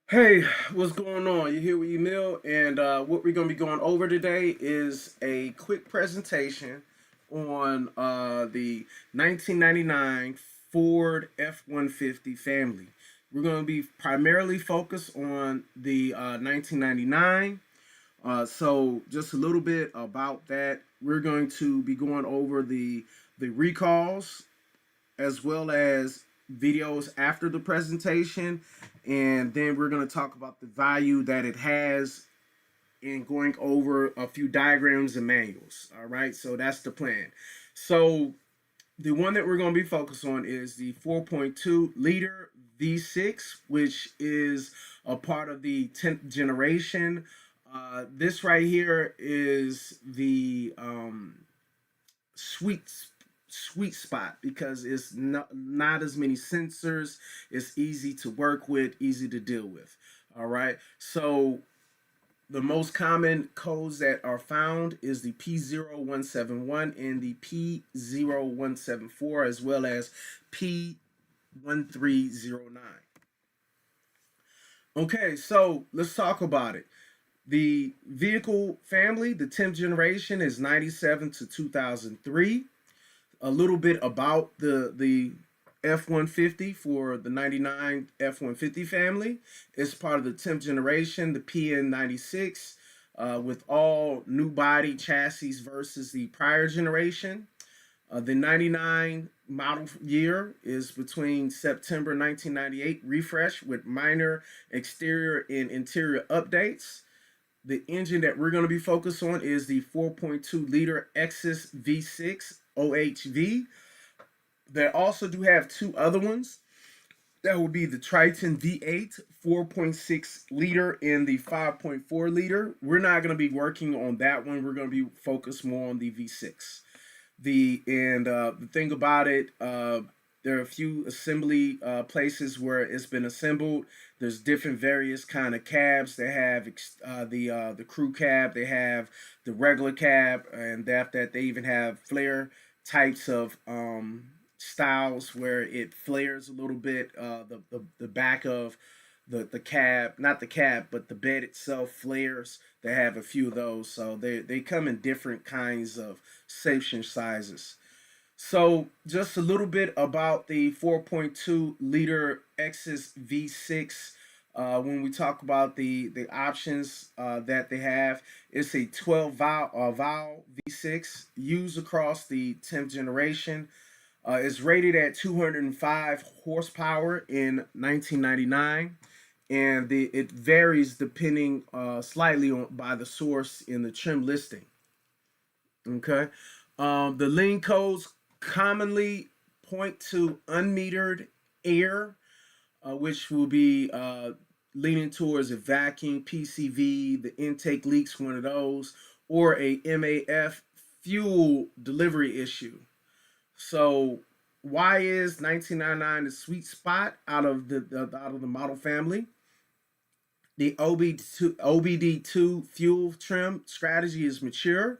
Hey, what's going on? You're here with Emil, and what we're going to be going over today is a quick presentation on the 1999 Ford F-150 family. We're going to be primarily focused on the 1999. So just a little bit about that. We're going to be going over the recalls as well as videos after the presentation, and then we're going to talk about the value that it has and going over a few diagrams and manuals. All right, so that's the plan. So the one that we're going to be focused on is the 4.2 liter V6, which is a part of the 10th generation. This right here is the sweet sweet spot because it's not as many sensors. It's easy to work with, easy to deal with. All right, so the most common codes that are found is the P0171 and the P0174, as well as P1309. Okay, so let's talk about it. The vehicle family, the 10th generation, is 97 to 2003. A little bit about the F-150 for the 99 F-150 family. It's part of the 10th generation, the PN96, with all new body chassis versus the prior generation. The 99 model year is between September 1998 refresh with minor exterior and interior updates. The engine that we're going to be focused on is the 4.2 liter Exis V6 OHV. They also do have two other ones. That would be the Triton V8 4.6 liter and the 5.4 liter. We're not going to be working on that one. We're going to be focused more on the V6. The thing about it, there are a few assembly places where it's been assembled. There's different various kind of cabs. They have the crew cab. They have the regular cab, and that they even have flare types of styles where it flares a little bit. The back of the cab, not the cab, but the bed itself flares. They have a few of those, so they come in different kinds of section sizes. So just a little bit about the 4.2 liter Exis V6. When we talk about the options that they have, it's a 12 valve V6 used across the 10th generation. It's rated at 205 horsepower in 1999, and it varies depending slightly by the source in the trim listing. Okay, the lean codes commonly point to unmetered air, which will be leaning towards a vacuum PCV, the intake leaks, one of those, or a MAF fuel delivery issue. So why is 1999 the sweet spot out of the model family? The OBD2 fuel trim strategy is mature.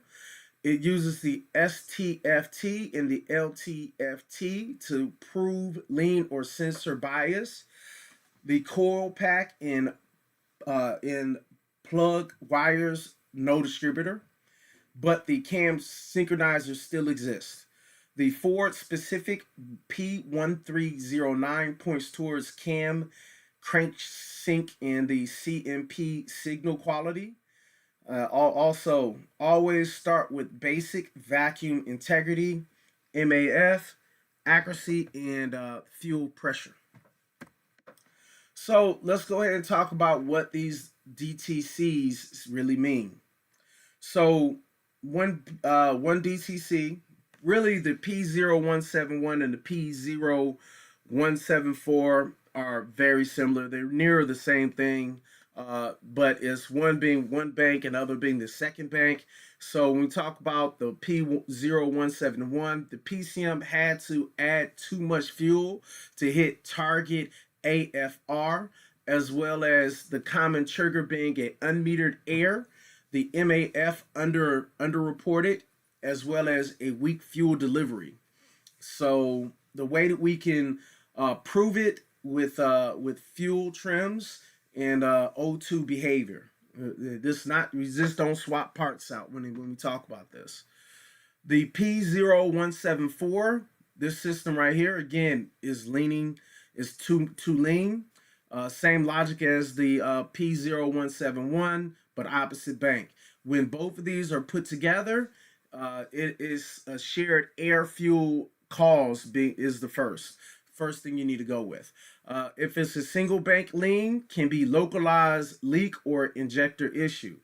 It uses the STFT and the LTFT to prove lean or sensor bias. The coil pack in plug wires, no distributor, but the cam synchronizer still exists. The Ford specific P1309 points towards cam cranksync and the CMP signal quality. Also, always start with basic vacuum integrity, MAF, accuracy, and fuel pressure. So let's go ahead and talk about what these DTCs really mean. So one DTC, really the P0171 and the P0174 are very similar. They're near the same thing, but it's one being one bank and other being the second bank. So when we talk about the P0171, the PCM had to add too much fuel to hit target AFR, as well as the common trigger being a unmetered air, the MAF underreported, as well as a weak fuel delivery. So the way that we can prove it with fuel trims and O2 behavior. We just don't swap parts out when we talk about this. The P0174, this system right here, again, is too lean. Same logic as the P0171, but opposite bank. When both of these are put together, it is a shared air fuel cause is the first thing you need to go with. If it's a single bank lean, can be localized leak or injector issue.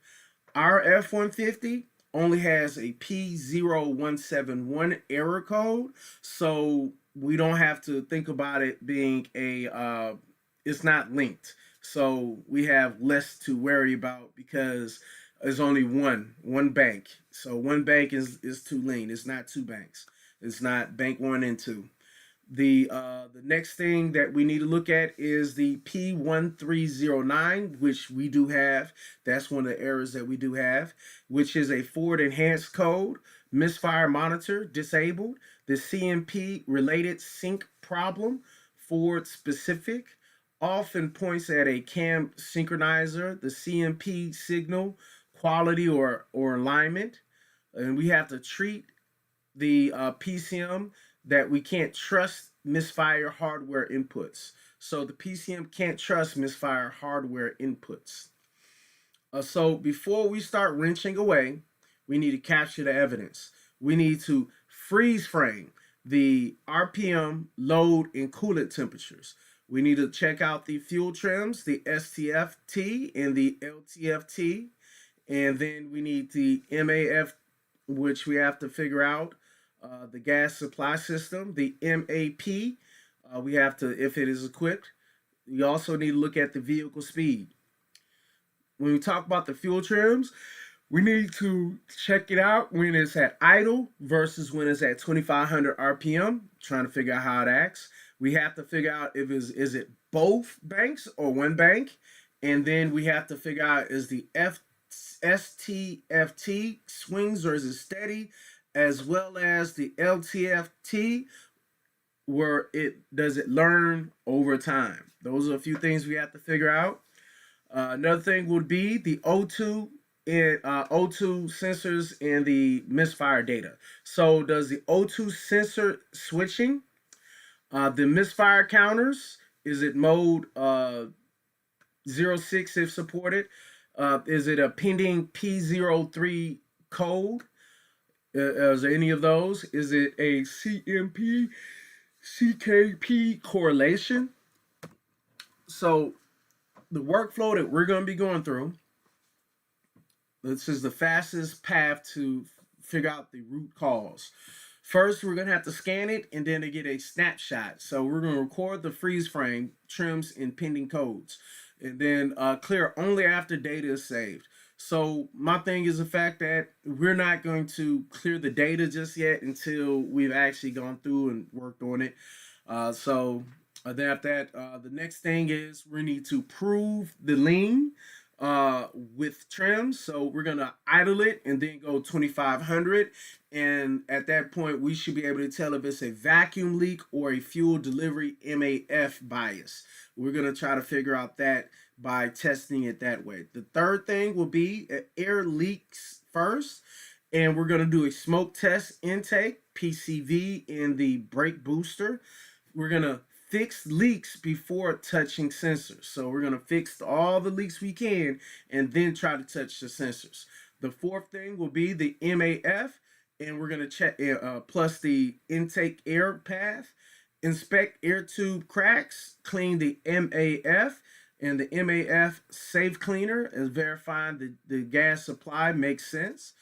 Our F150 only has a P0171 error code, so we don't have to think about it being it's not linked. So we have less to worry about because there's only one bank. So one bank is too lean. It's not two banks. It's not bank 1 and 2. The next thing that we need to look at is the P1309, which we do have. That's one of the errors that we do have, which is a forward enhanced code, misfire monitor disabled, the CMP related sync problem, forward specific, often points at a cam synchronizer, the CMP signal quality or alignment, and we have to treat the PCM that we can't trust misfire hardware inputs. So the PCM can't trust misfire hardware inputs. So before we start wrenching away, we need to capture the evidence. We need to freeze frame the RPM, load, and coolant temperatures. We need to check out the fuel trims, the STFT and the LTFT. And then we need the MAF, which we have to figure out. The gas supply system, the MAP, we have to, if it is equipped. You also need to look at the vehicle speed. When we talk about the fuel trims, we need to check it out when it's at idle versus when it's at 2,500 RPM, trying to figure out how it acts. We have to figure out if is it both banks or one bank, and then we have to figure out is the STFT swings or is it steady, as well as the LTFT, where does it learn over time. Those are a few things we have to figure out. Another thing would be the O2 sensors and the misfire data. So does the O2 sensor switching, the misfire counters, is it mode 06 if supported? Is it a pending P03 code? Is there any of those? Is it a CMP, CKP correlation? So the workflow that we're going to be going through, this is the fastest path to figure out the root cause. First, we're going to have to scan it and then to get a snapshot. So we're going to record the freeze frame, trims, and pending codes. And then clear only after data is saved. So my thing is the fact that we're not going to clear the data just yet until we've actually gone through and worked on it. So then after that, the next thing is we need to prove the lean with trims. So we're going to idle it and then go 2,500. And at that point, we should be able to tell if it's a vacuum leak or a fuel delivery MAF bias. We're going to try to figure out that by testing it that way. The third thing will be air leaks first, and we're going to do a smoke test intake, PCV, in the brake booster. We're going to fix leaks before touching sensors. So we're going to fix all the leaks we can and then try to touch the sensors. The fourth thing will be the MAF, and we're going to check plus the intake air path, inspect air tube cracks, clean the MAF, and the MAF safe cleaner is verifying the gas supply makes sense.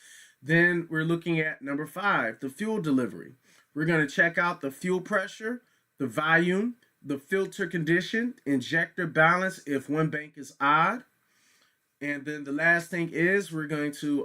Then we're looking at number 5, the fuel delivery. We're going to check out the fuel pressure, the volume, the filter condition, injector balance if one bank is odd. And then the last thing is we're going to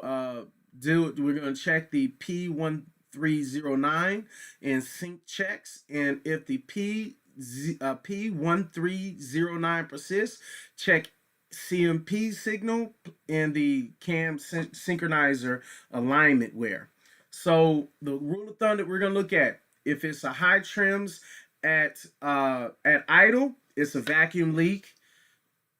check the P1309 and sync checks. And if the P1309 persists, check CMP signal and the cam synchronizer alignment wear. So the rule of thumb that we're going to look at, if it's a high trims at idle, it's a vacuum leak.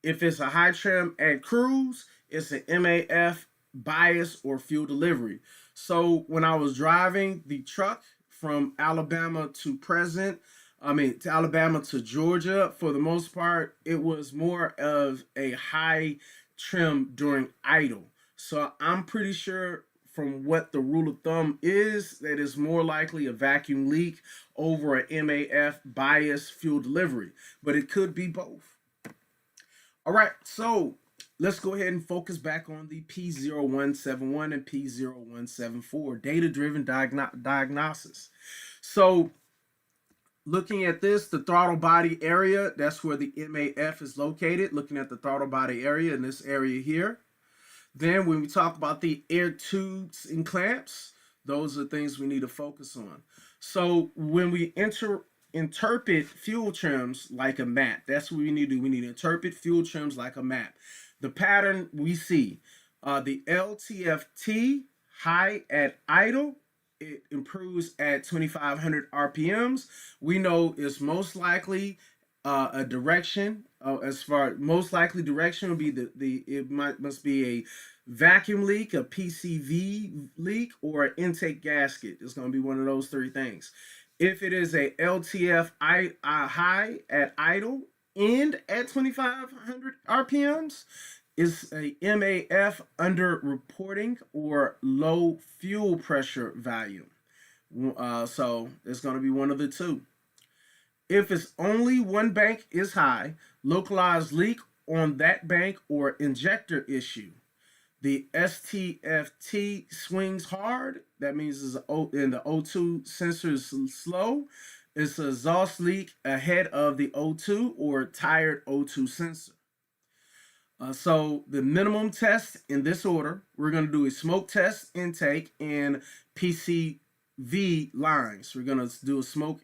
If it's a high trim at cruise, it's an MAF bias or fuel delivery. So when I was driving the truck from Alabama to to Alabama to Georgia, for the most part, it was more of a high trim during idle. So I'm pretty sure from what the rule of thumb is that it's more likely a vacuum leak over an MAF bias fuel delivery, but it could be both. All right, so let's go ahead and focus back on the P0171 and P0174 data-driven diagnosis. So looking at this, the throttle body area, that's where the MAF is located, looking at the throttle body area in this area here. Then when we talk about the air tubes and clamps, those are things we need to focus on. So when we interpret fuel trims like a map, that's what we need to do. We need to interpret fuel trims like a map. The pattern we see, the LTFT high at idle, it improves at 2,500 RPMs. We know it's most likely a direction. As far most likely direction would be must be a vacuum leak, a PCV leak, or an intake gasket. It's going to be one of those three things. If it is a LTF high at idle and at 2,500 RPMs, it's a MAF under reporting or low fuel pressure value. So it's going to be one of the two. If it's only one bank is high, localized leak on that bank or injector issue. The STFT swings hard. That means it's and the O2 sensor is slow. It's a exhaust leak ahead of the O2 or tired O2 sensor. So the minimum test in this order, we're going to do a smoke test intake and PCV lines. We're going to do a smoke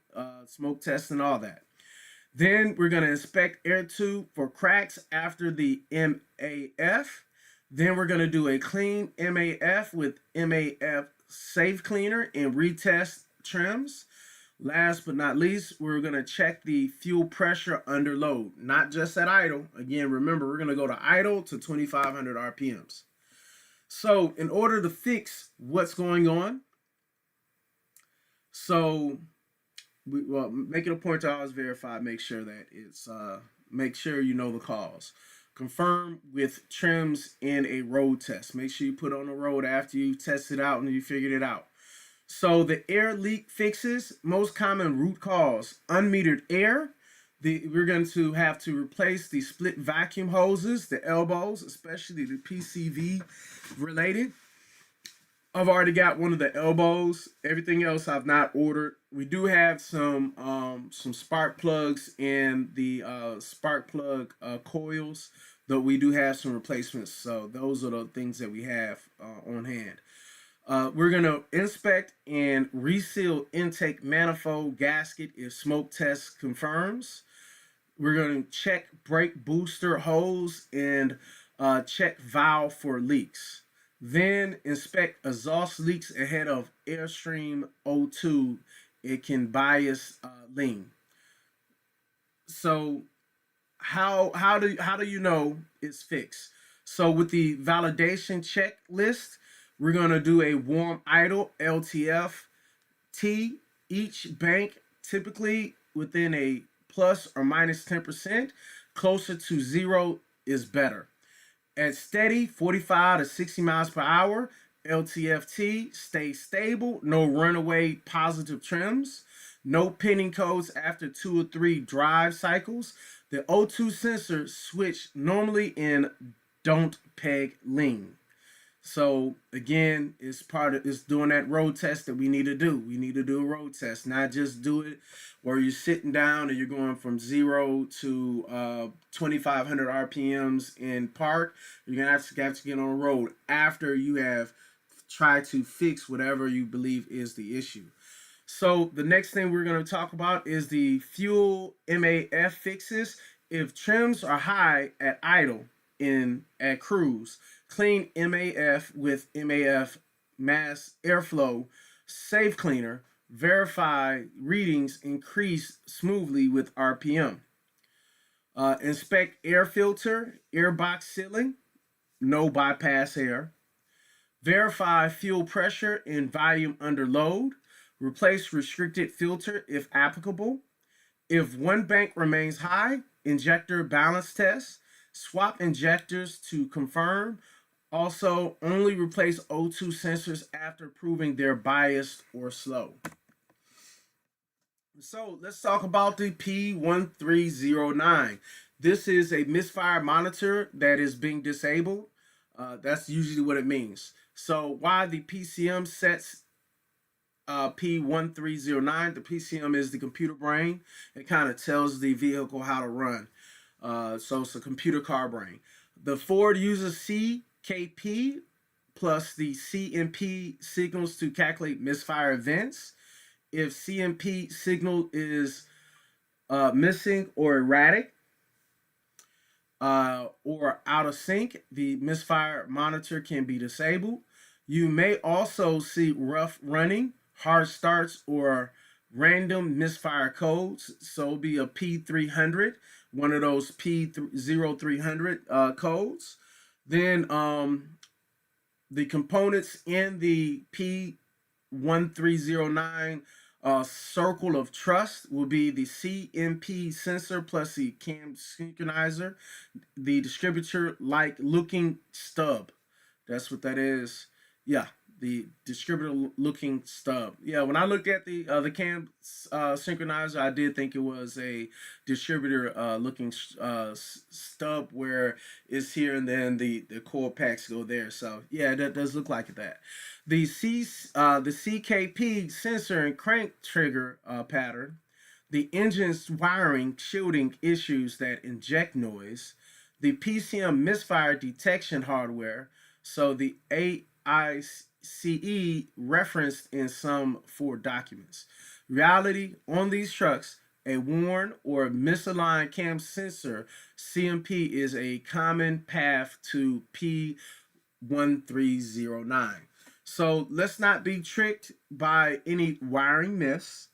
test and all that. Then we're going to inspect air tube for cracks after the MAF. Then we're going to do a clean MAF with MAF safe cleaner and retest trims. Last but not least, we're going to check the fuel pressure under load, not just at idle. Again, remember, we're going to go to idle to 2,500 RPMs. So in order to fix what's going on, so make it a point to always verify, make sure that it's, make sure you know the cause. Confirm with trims in a road test. Make sure you put on the road after you test it out and you figured it out. So the air leak fixes, most common root cause, unmetered air. We're going to have to replace the split vacuum hoses, the elbows, especially the PCV related. I've already got one of the elbows. Everything else I've not ordered. We do have some spark plugs and the spark plug coils, though we do have some replacements. So those are the things that we have on hand. We're going to inspect and reseal intake manifold gasket if smoke test confirms. We're going to check brake booster hose and check valve for leaks. Then inspect exhaust leaks ahead of airstream O2. It can bias lean. So how do you know it's fixed? So with the validation checklist, we're going to do a warm idle LTF-T. Each bank typically within a plus or minus 10%. Closer to zero is better. At steady 45 to 60 miles per hour, LTF-T stays stable. No runaway positive trims. No pinning codes after 2 or 3 drive cycles. The O2 sensor switch normally in don't peg lean. So again, it's doing that road test that we need to do. We need to do a road test, not just do it where you're sitting down and you're going from 0 to 2,500 RPMs in park. You're gonna have to get on the road after you have tried to fix whatever you believe is the issue. So the next thing we're going to talk about is the fuel MAF fixes. If trims are high at idle at cruise, clean MAF with MAF mass airflow safe cleaner. Verify readings increase smoothly with RPM. Inspect air filter, air box sealing, no bypass air. Verify fuel pressure and volume under load. Replace restricted filter if applicable. If one bank remains high, injector balance test. Swap injectors to confirm. Also, only replace O2 sensors after proving they're biased or slow. So let's talk about the P1309. This is a misfire monitor that is being disabled. That's usually what it means. So why the PCM sets P1309? The PCM is the computer brain. It kind of tells the vehicle how to run. So it's a computer car brain. The Ford uses CKP plus the CMP signals to calculate misfire events. If CMP signal is missing or erratic or out of sync, the misfire monitor can be disabled. You may also see rough running, hard starts, or random misfire codes. So it'll be a P300, one of those P0300 codes. Then the components in the P1309 circle of trust will be the CMP sensor plus the cam synchronizer, the distributor like looking stub. That's what that is. Yeah, the distributor looking stub. Yeah, when I looked at the cam synchronizer, I did think it was a distributor looking stub where it's here and then the core packs go there. So yeah, that does look like that. The CKP sensor and crank trigger pattern, the engine's wiring shielding issues that inject noise, the PCM misfire detection hardware, so the AICE referenced in some Ford documents. Reality on these trucks, a worn or misaligned cam sensor CMP is a common path to P1309. So let's not be tricked by any wiring myths.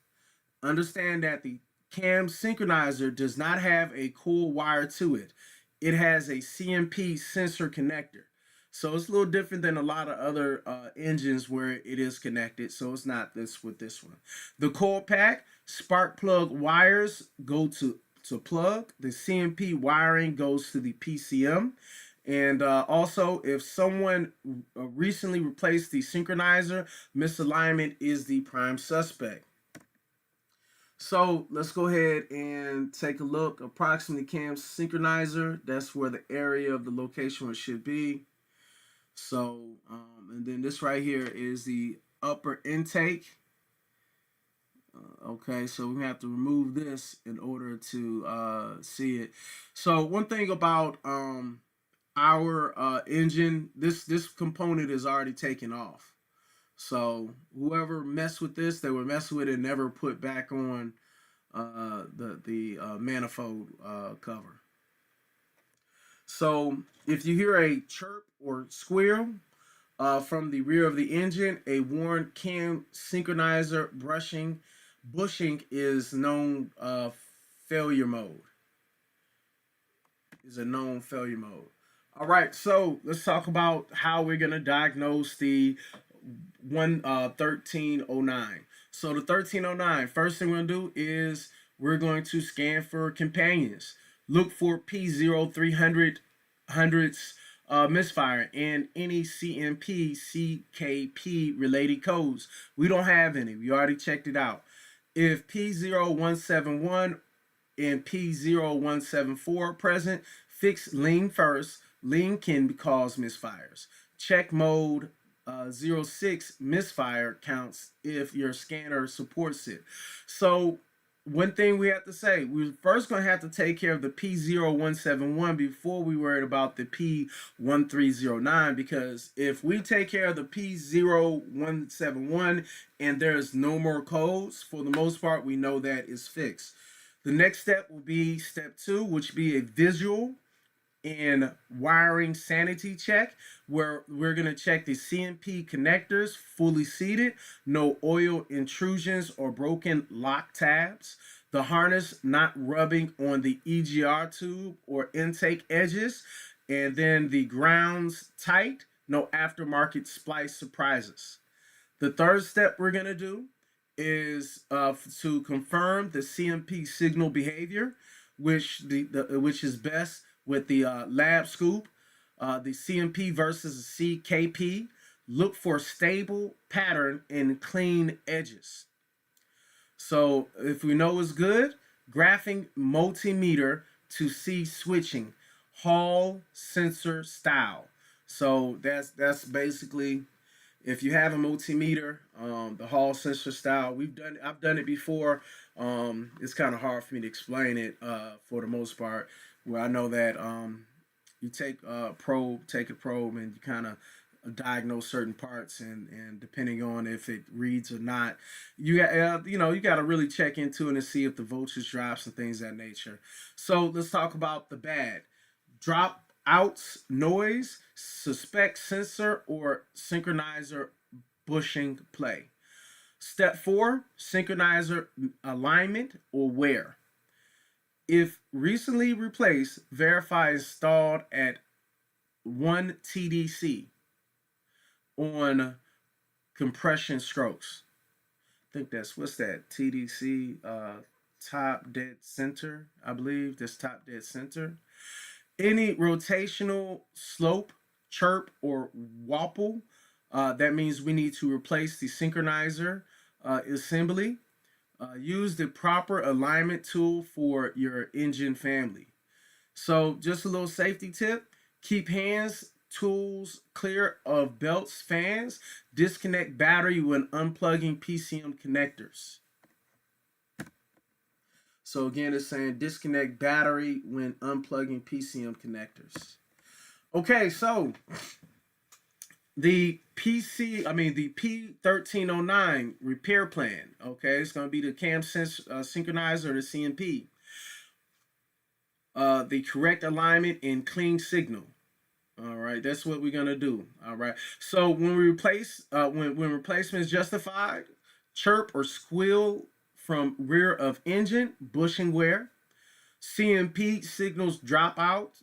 Understand that the cam synchronizer does not have a cool wire to it. It has a CMP sensor connector. So it's a little different than a lot of other engines where it is connected. So it's not this with this one. The coil pack, spark plug wires go to plug. The CMP wiring goes to the PCM. And also, if someone recently replaced the synchronizer, misalignment is the prime suspect. So let's go ahead and take a look. Approximately cam synchronizer. That's where the area of the location should be. So, and then this right here is the upper intake. Okay, so we have to remove this in order to see it. So one thing about our engine, this component is already taken off. So whoever messed with this, they were messing with it and never put back on the manifold cover. So if you hear a chirp or squeal from the rear of the engine, a worn cam synchronizer bushing is known failure mode. Is a known failure mode. All right, so let's talk about how we're gonna diagnose the 1309. So the 1309, first thing we're gonna do is we're going to scan for companions. Look for P0300 misfire and any CMP, CKP related codes. We don't have any. We already checked it out. If P0171 and P0174 present, fix lean first. Lean can cause misfires. Check mode 06 misfire counts if your scanner supports it. So one thing we have to say, we're first going to have to take care of the P0171 before we worried about the P1309, because if we take care of the P0171 and there's no more codes, for the most part, we know that is fixed. The next step will be step 2, which be a visual and wiring sanity check, where we're going to check the CMP connectors fully seated, no oil intrusions or broken lock tabs. the harness not rubbing on the EGR tube or intake edges, and then the grounds tight, no aftermarket splice surprises. The third step we're going to do is to confirm the CMP signal behavior, which is best with the lab scoop, the CMP versus the CKP. Look for stable pattern and clean edges. So if we know it's good, graphing multimeter to see switching, Hall sensor style. So that's basically, if you have a multimeter, the Hall sensor style. I've done it before. It's kind of hard for me to explain it for the most part. Where I know that you take a probe, and you kind of diagnose certain parts, and depending on if it reads or not, you got you got to really check into it and see if the voltage drops and things of that nature. So let's talk about the bad. Drop outs, noise, suspect sensor or synchronizer bushing play. Step 4, synchronizer alignment or wear. If recently replaced, verify installed at 1 TDC on compression strokes. I think that's, what's that? TDC, top dead center, I believe. This top dead center. Any rotational slope, chirp, or wobble, that means we need to replace the synchronizer assembly. Use the proper alignment tool for your engine family. So just a little safety tip: keep hands, tools clear of belts, fans. Disconnect battery when unplugging PCM connectors. So again, it's saying disconnect battery when unplugging PCM connectors. Okay, so the P1309 repair plan. Okay, it's going to be the cam synchronizer, the CMP. The correct alignment and clean signal. All right, that's what we're gonna do. All right. So when we replace, when replacement is justified, chirp or squeal from rear of engine, bushing wear. CMP signals dropouts,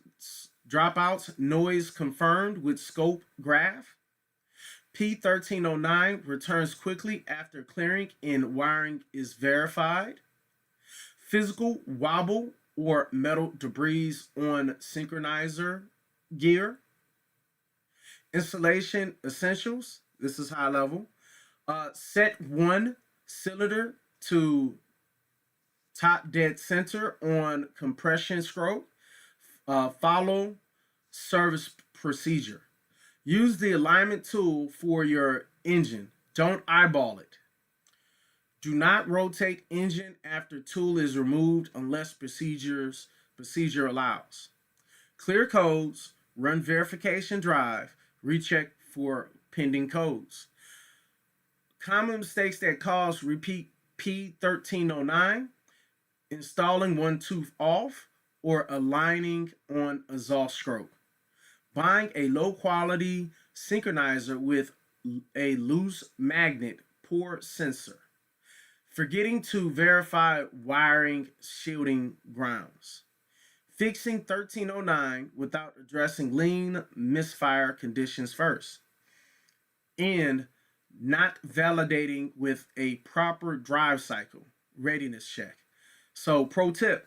noise confirmed with scope graph. P1309 returns quickly after clearing and wiring is verified. Physical wobble or metal debris on synchronizer gear. Installation essentials. This is high level. Set 1 cylinder to top dead center on compression stroke. Follow service procedure. Use the alignment tool for your engine. Don't eyeball it. Do not rotate engine after tool is removed unless procedure allows. Clear codes, run verification drive, recheck for pending codes. Common mistakes that cause repeat P1309: installing one tooth off or aligning on exhaust stroke. Buying a low quality synchronizer with a loose magnet, poor sensor. Forgetting to verify wiring shielding grounds. Fixing 1309 without addressing lean misfire conditions first. And not validating with a proper drive cycle readiness check. So pro tip: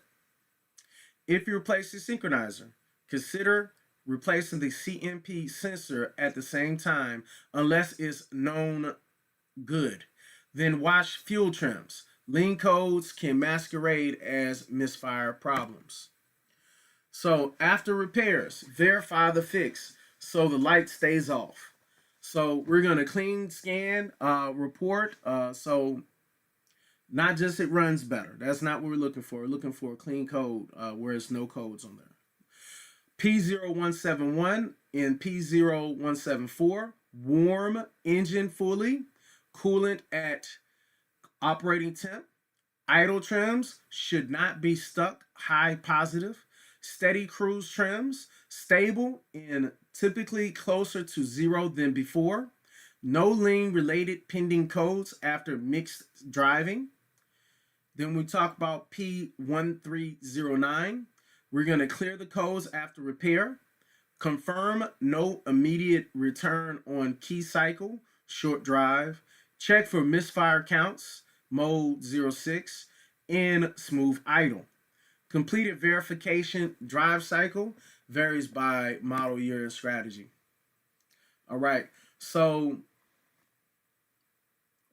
if you replace the synchronizer, consider replacing the CMP sensor at the same time unless it's known good. Then watch fuel trims. Lean codes can masquerade as misfire problems. So after repairs, verify the fix so the light stays off. So we're going to clean scan report. So not just it runs better. That's not what we're looking for. We're looking for a clean code where there's no codes on there. P0171 and P0174. Warm engine fully. Coolant at operating temp. Idle trims should not be stuck high positive. Steady cruise trims, stable and typically closer to 0 than before. No lean related pending codes after mixed driving. Then we talk about P1309. We're going to clear the codes after repair. Confirm no immediate return on key cycle, short drive. Check for misfire counts, mode 06, and smooth idle. Completed verification drive cycle varies by model year and strategy. All right. So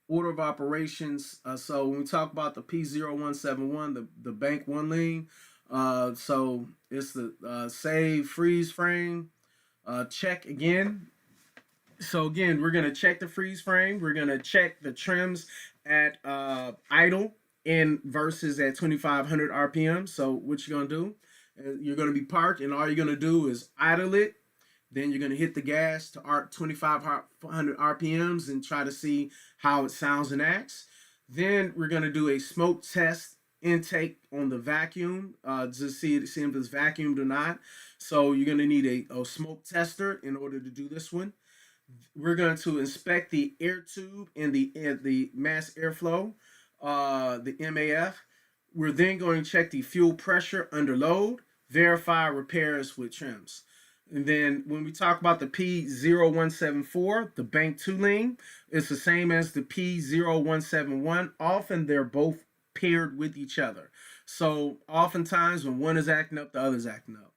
order of operations. So when we talk about the P0171, the bank one lien, so it's the save freeze frame. Check again. So again, we're gonna check the freeze frame. We're gonna check the trims at idle in versus at 2,500 RPM. So what you're gonna do? You're gonna be parked, and all you're gonna do is idle it. Then you're gonna hit the gas to 2,500 RPMs and try to see how it sounds and acts. Then we're gonna do a smoke test intake on the vacuum to see if it's vacuumed or not. So you're gonna need a smoke tester in order to do this one. We're going to inspect the air tube and the mass airflow, the MAF. We're then going to check the fuel pressure under load, verify repairs with trims. And then when we talk about the P0174, the bank two lane, it's the same as the P0171. Often they're both paired with each other. So oftentimes when one is acting up, the other is acting up.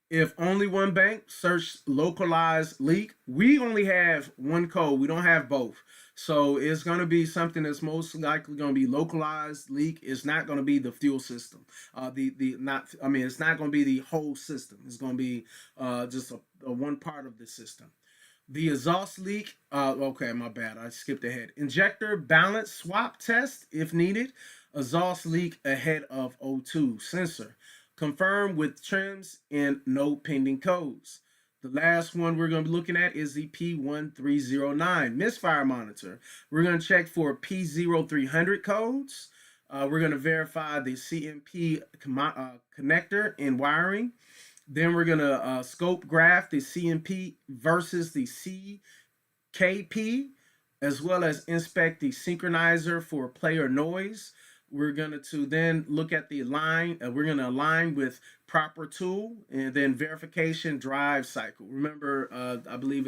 If only one bank, search localized leak. We only have one code. We don't have both. So it's going to be something that's most likely going to be localized leak. It's not going to be the fuel system. It's not going to be the whole system. It's going to be just a one part of the system. The exhaust leak, okay, my bad. I skipped ahead. Injector balance swap test if needed. Exhaust leak ahead of O2 sensor. Confirm with trims and no pending codes. The last one we're going to be looking at is the P1309 misfire monitor. We're going to check for P0300 codes. We're going to verify the CMP connector and wiring. Then we're going to scope graph the CMP versus the CKP, as well as inspect the synchronizer for player noise. We're going to then look at the line. We're going to align with proper tool and then verification drive cycle. Remember, I believe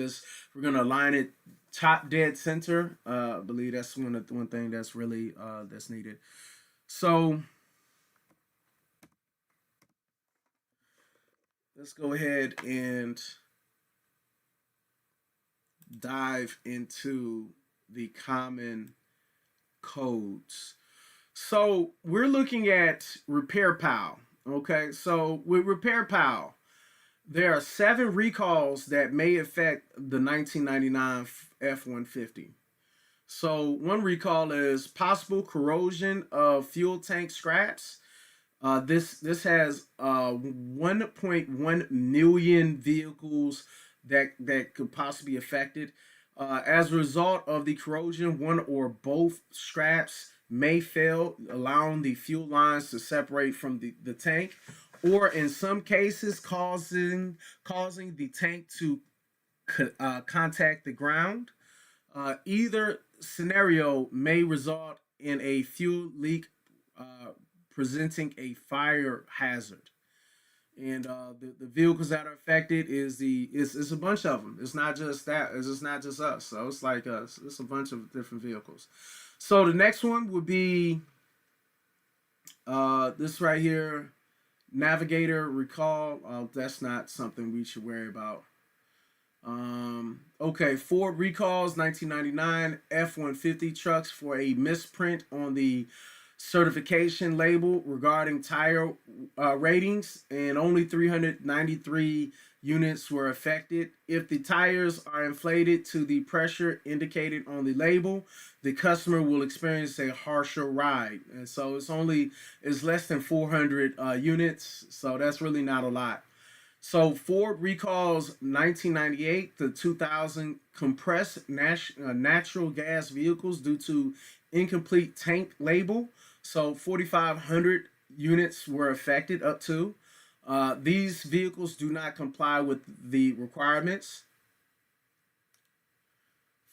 we're going to align it top dead center. I believe that's one thing that's really that's needed. So let's go ahead and dive into the common codes. So we're looking at RepairPal. Okay, so with RepairPal, there are 7 recalls that may affect the 1999 F150. So one recall is possible corrosion of fuel tank scraps. This has 1.1 million vehicles that could possibly be affected. As a result of the corrosion, one or both straps may fail, allowing the fuel lines to separate from the tank, or in some cases causing the tank to contact the ground. Either scenario may result in a fuel leak, presenting a fire hazard. And the vehicles that are affected it's a bunch of them. It's not just that. It's not just us. So it's like us. It's a bunch of different vehicles. So the next one would be this right here, navigator recall. That's not something we should worry about. Okay, Ford recalls 1999 F-150 trucks for a misprint on the certification label regarding tire ratings, and only 393 units were affected. If the tires are inflated to the pressure indicated on the label, the customer will experience a harsher ride. And so it's less than 400 units, so that's really not a lot. So Ford recalls 1998 to 2000 compressed natural gas vehicles due to incomplete tank label. So 4,500 units were affected up to. These vehicles do not comply with the requirements.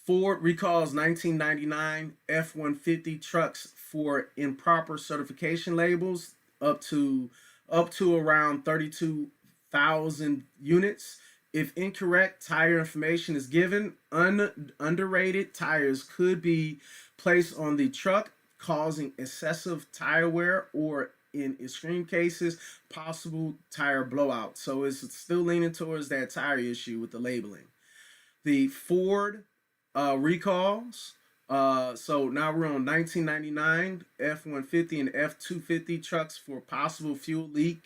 Ford recalls 1999 F-150 trucks for improper certification labels up to around 32,000 units. If incorrect tire information is given, underrated tires could be placed on the truck, causing excessive tire wear or, in extreme cases, possible tire blowout. So it's still leaning towards that tire issue with the labeling. The Ford recalls. So now we're on 1999 F-150 and F-250 trucks for possible fuel leak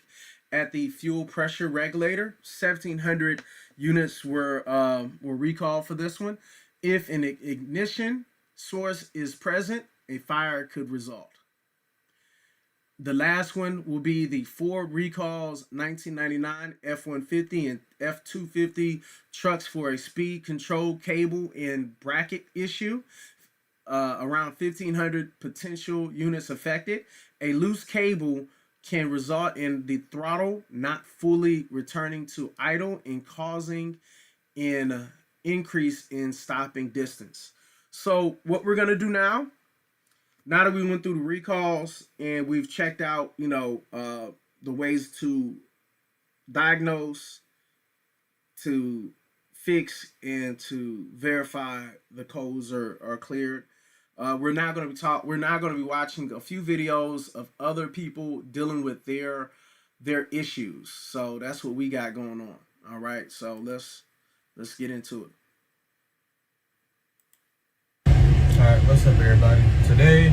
at the fuel pressure regulator. 1,700 units were recalled for this one. If an ignition source is present, a fire could result. The last one will be the Ford recalls 1999 F-150 and F-250 trucks for a speed control cable and bracket issue. Around 1,500 potential units affected. A loose cable can result in the throttle not fully returning to idle and causing an increase in stopping distance. So what we're going to do now that we went through the recalls and we've checked out, the ways to diagnose, to fix, and to verify the codes are cleared, we're now going to be watching a few videos of other people dealing with their issues. So that's what we got going on. All right, so let's get into it. Alright, what's up everybody? Today,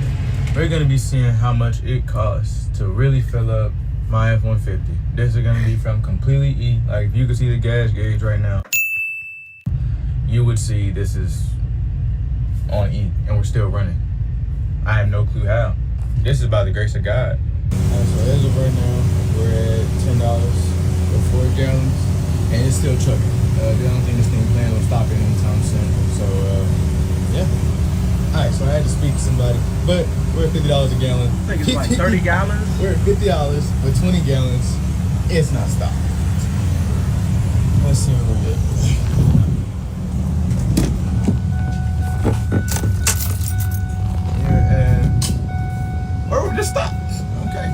we're going to be seeing how much it costs to really fill up my F-150. This is going to be from completely E. Like, if you can see the gas gauge right now, you would see this is on E, and we're still running. I have no clue how. This is by the grace of God. Alright, so as of right now, we're at $10 for 4 gallons, and it's still trucking. I don't think this thing plans on stopping anytime soon. So, yeah. Alright, so I had to speak to somebody, but we're at $50 a gallon. I think it's like 30 gallons. We're at $50 for 20 gallons. It's not stopping. Let's see what we get. Yeah, and we just stopped. Okay.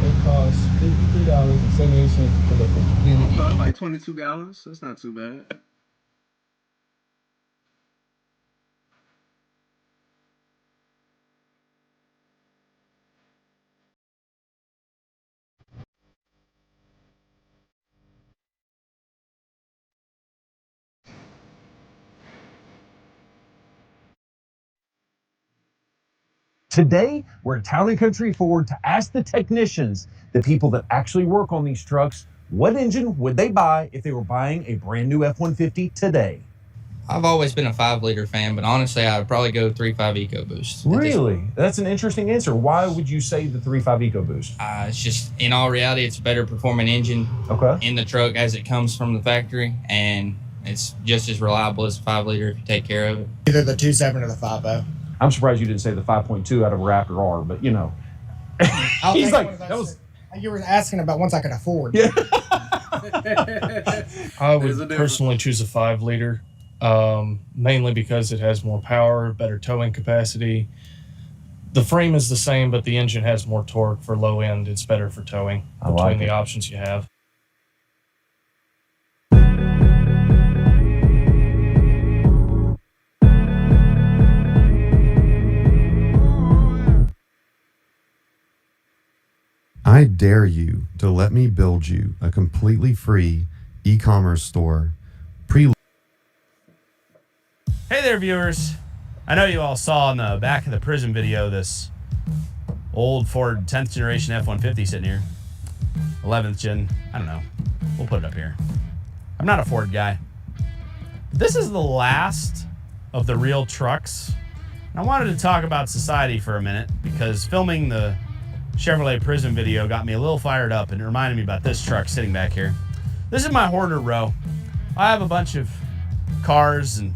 It costs $53.78 for the complete. Like 22 gallons. That's not too bad. Today, we're at Town & Country Ford to ask the technicians, the people that actually work on these trucks, what engine would they buy if they were buying a brand new F-150 today? I've always been a 5-liter fan, but honestly, I would probably go 3.5 EcoBoost. Really? That's an interesting answer. Why would you say the 3.5 EcoBoost? It's just, in all reality, it's a better performing engine in the truck as it comes from the factory, and it's just as reliable as a 5-liter if you take care of it. Either the 2.7 or the 5.0. I'm surprised you didn't say the 5.2 out of Raptor R, but he's like, that was. You were asking about ones I could afford. Yeah. I would personally choose a 5-liter, mainly because it has more power, better towing capacity. The frame is the same, but the engine has more torque. For low end, it's better for towing between the options you have. I dare you to let me build you a completely free e-commerce store. Hey there, viewers. I know you all saw in the back of the prison video this old Ford 10th generation F-150 sitting here. 11th gen, I don't know. We'll put it up here. I'm not a Ford guy. This is the last of the real trucks. And I wanted to talk about society for a minute because filming the Chevrolet prison video got me a little fired up, and it reminded me about this truck sitting back here. This is my hoarder row. I have a bunch of cars and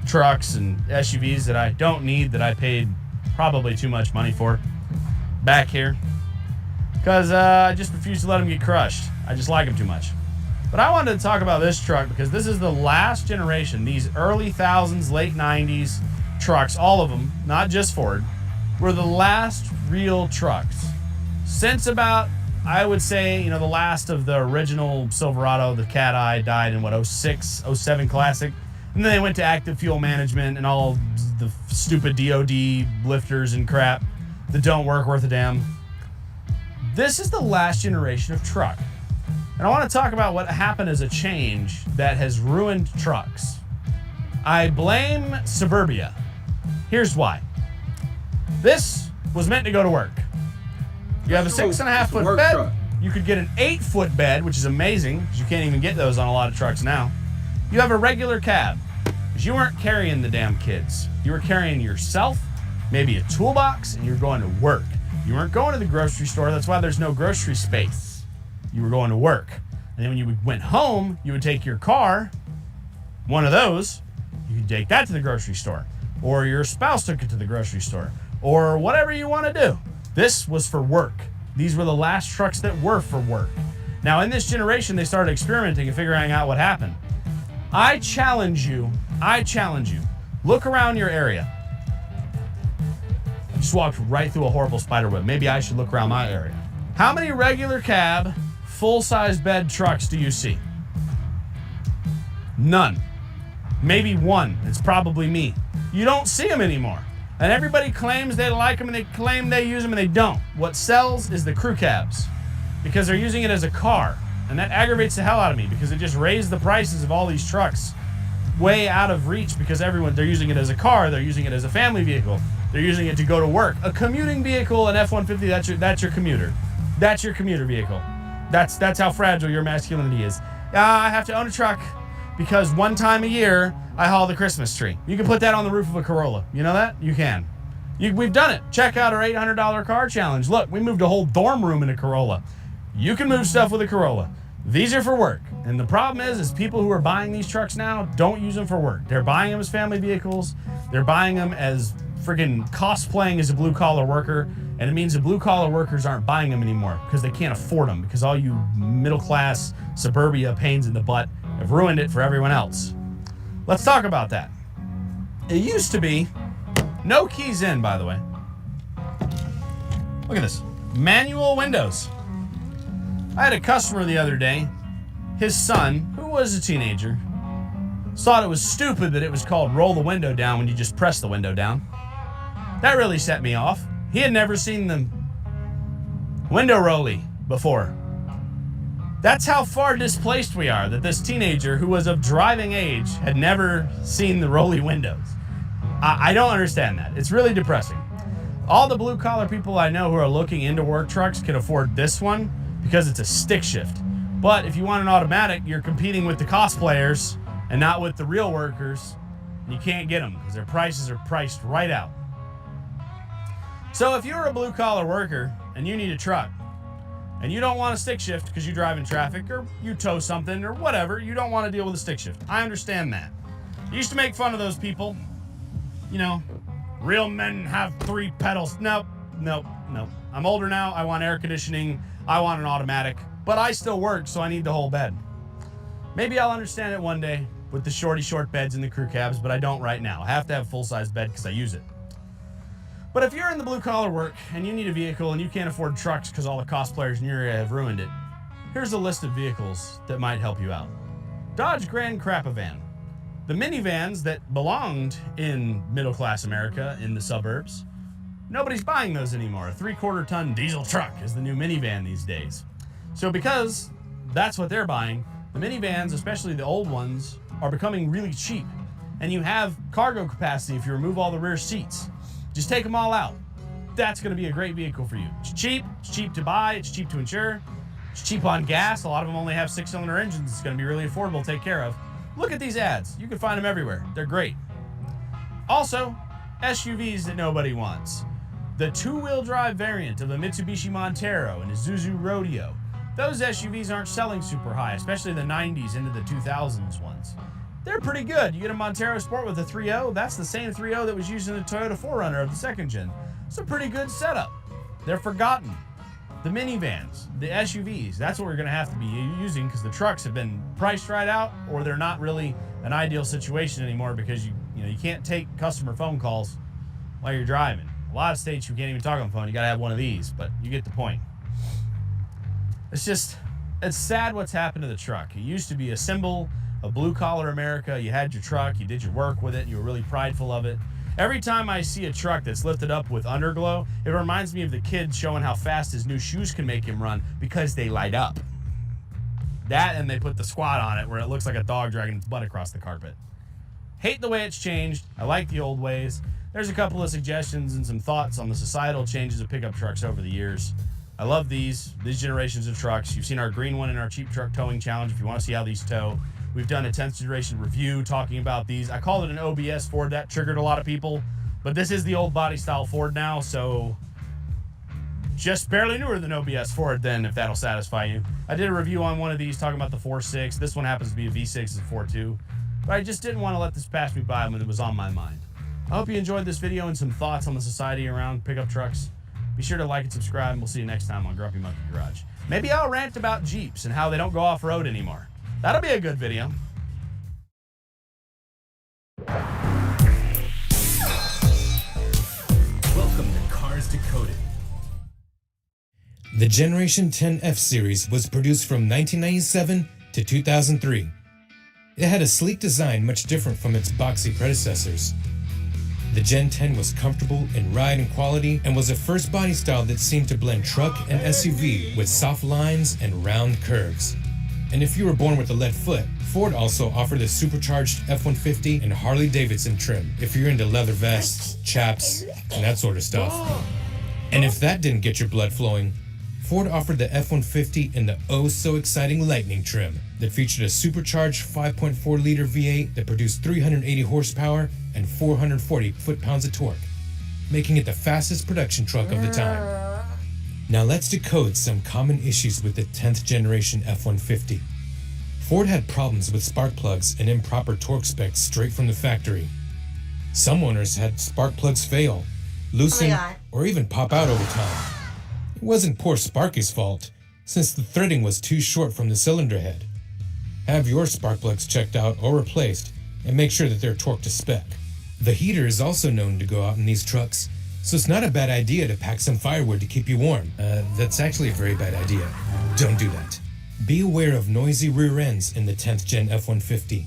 trucks and SUVs that I don't need, that I paid probably too much money for back here because I just refuse to let them get crushed. I just like them too much. But I wanted to talk about this truck because this is the last generation. These early thousands, late 90s trucks, all of them, not just Ford, were the last real trucks. Since about, I would say, the last of the original Silverado, the Cat Eye, died in 06, 07 Classic. And then they went to active fuel management and all the stupid DOD lifters and crap that don't work worth a damn. This is the last generation of truck. And I want to talk about what happened as a change that has ruined trucks. I blame suburbia. Here's why. This was meant to go to work. You have a 6.5 foot bed. Truck. You could get an 8 foot bed, which is amazing because you can't even get those on a lot of trucks now. You have a regular cab because you weren't carrying the damn kids. You were carrying yourself, maybe a toolbox, and you were going to work. You weren't going to the grocery store. That's why there's no grocery space. You were going to work. And then when you went home, you would take your car, one of those, you could take that to the grocery store. Or your spouse took it to the grocery store. Or whatever you want to do. This was for work. These were the last trucks that were for work. Now, in this generation, they started experimenting and figuring out what happened. I challenge you, look around your area. I just walked right through a horrible spider web. Maybe I should look around my area. How many regular cab, full-size bed trucks do you see? None. Maybe one. It's probably me. You don't see them anymore. And everybody claims they like them and they claim they use them and they don't. What sells is the crew cabs because they're using it as a car. And that aggravates the hell out of me because it just raised the prices of all these trucks way out of reach because they're using it as a car, they're using it as a family vehicle, they're using it to go to work. A commuting vehicle, an F-150, that's your commuter. That's your commuter vehicle. That's how fragile your masculinity is. I have to own a truck because one time a year I haul the Christmas tree. You can put that on the roof of a Corolla. You know that? You can. We've done it. Check out our $800 car challenge. Look, we moved a whole dorm room in a Corolla. You can move stuff with a Corolla. These are for work. And the problem is people who are buying these trucks now don't use them for work. They're buying them as family vehicles. They're buying them as friggin' cosplaying as a blue-collar worker. And it means the blue-collar workers aren't buying them anymore because they can't afford them because all you middle-class suburbia pains in the butt have ruined it for everyone else. Let's talk about that. It used to be no keys in, by the way. Look at this. Manual windows. I had a customer the other day. His son, who was a teenager, thought it was stupid that it was called roll the window down when you just press the window down. That really set me off. He had never seen the window rolly before. That's how far displaced we are, that this teenager who was of driving age had never seen the rolly windows. I don't understand that. It's really depressing. All the blue-collar people I know who are looking into work trucks can afford this one because it's a stick shift. But if you want an automatic, you're competing with the cosplayers and not with the real workers, and you can't get them because their prices are priced right out. So if you're a blue-collar worker and you need a truck, and you don't want a stick shift because you drive in traffic or you tow something or whatever, you don't want to deal with a stick shift. I understand that. I used to make fun of those people. Real men have 3 pedals. Nope. I'm older now. I want air conditioning. I want an automatic. But I still work, so I need the whole bed. Maybe I'll understand it one day with the short beds in the crew cabs, but I don't right now. I have to have a full-size bed because I use it. But if you're in the blue-collar work and you need a vehicle and you can't afford trucks because all the cosplayers in your area have ruined it, here's a list of vehicles that might help you out. Dodge Grand Caravan. The minivans that belonged in middle-class America in the suburbs, nobody's buying those anymore. A 3/4-ton diesel truck is the new minivan these days. So because that's what they're buying, the minivans, especially the old ones, are becoming really cheap. And you have cargo capacity if you remove all the rear seats. Just take them all out. That's going to be a great vehicle for you. It's cheap to buy, it's cheap to insure, it's cheap on gas. A lot of them only have 6-cylinder engines. It's going to be really affordable to take care of. Look at these ads. You can find them everywhere. They're great. Also, SUVs that nobody wants. The 2-wheel drive variant of a Mitsubishi Montero and Isuzu Rodeo. Those SUVs aren't selling super high, especially the 90s into the 2000s ones. They're pretty good. You get a Montero Sport with a 3.0, that's the same 3.0 that was used in the Toyota 4Runner of the 2nd gen. It's a pretty good setup. They're forgotten. the minivans, the SUVs. That's what we're going to have to be using because the trucks have been priced right out, or they're not really an ideal situation anymore because you can't take customer phone calls while you're driving. A lot of states you can't even talk on the phone. You got to have one of these, but you get the point. It's sad what's happened to the truck. It used to be a symbol of blue-collar America. You had your truck, you did your work with it, you were really prideful of it. Every time I see a truck that's lifted up with underglow, it reminds me of the kid showing how fast his new shoes can make him run because they light up. That, and they put the squat on it where it looks like a dog dragging its butt across the carpet. Hate the way it's changed. I like the old ways. There's a couple of suggestions and some thoughts on the societal changes of pickup trucks over the years. I love these generations of trucks. You've seen our green one in our cheap truck towing challenge if you want to see how these tow. We've done a 10th generation review talking about these. I called it an OBS Ford. That triggered a lot of people, but this is the old body style Ford now, so just barely newer than OBS Ford then, if that'll satisfy you. I did a review on one of these talking about the 4.6. This one happens to be a V6, it's a 4.2, but I just didn't want to let this pass me by when it was on my mind. I hope you enjoyed this video and some thoughts on the society around pickup trucks. Be sure to like and subscribe, and we'll see you next time on Grumpy Monkey Garage. Maybe I'll rant about Jeeps and how they don't go off-road anymore. That'll be a good video. Welcome to Cars Decoded. The Generation 10 F Series was produced from 1997 to 2003. It had a sleek design much different from its boxy predecessors. The Gen 10 was comfortable in ride and quality and was a first body style that seemed to blend truck and SUV with soft lines and round curves. And if you were born with a lead foot, Ford also offered a supercharged F150 and Harley-Davidson trim if you're into leather vests, chaps, and that sort of stuff. And if that didn't get your blood flowing, Ford offered the F-150 in the oh-so-exciting Lightning trim that featured a supercharged 5.4-liter V8 that produced 380 horsepower and 440 foot-pounds of torque, making it the fastest production truck of the time. Now let's decode some common issues with the 10th generation F-150. Ford had problems with spark plugs and improper torque specs straight from the factory. Some owners had spark plugs fail, loosen, or even pop out over time. It wasn't poor Sparky's fault, since the threading was too short from the cylinder head. Have your spark plugs checked out or replaced, and make sure that they're torqued to spec. The heater is also known to go out in these trucks, so it's not a bad idea to pack some firewood to keep you warm. That's actually a very bad idea. Don't do that. Be aware of noisy rear ends in the 10th Gen F-150.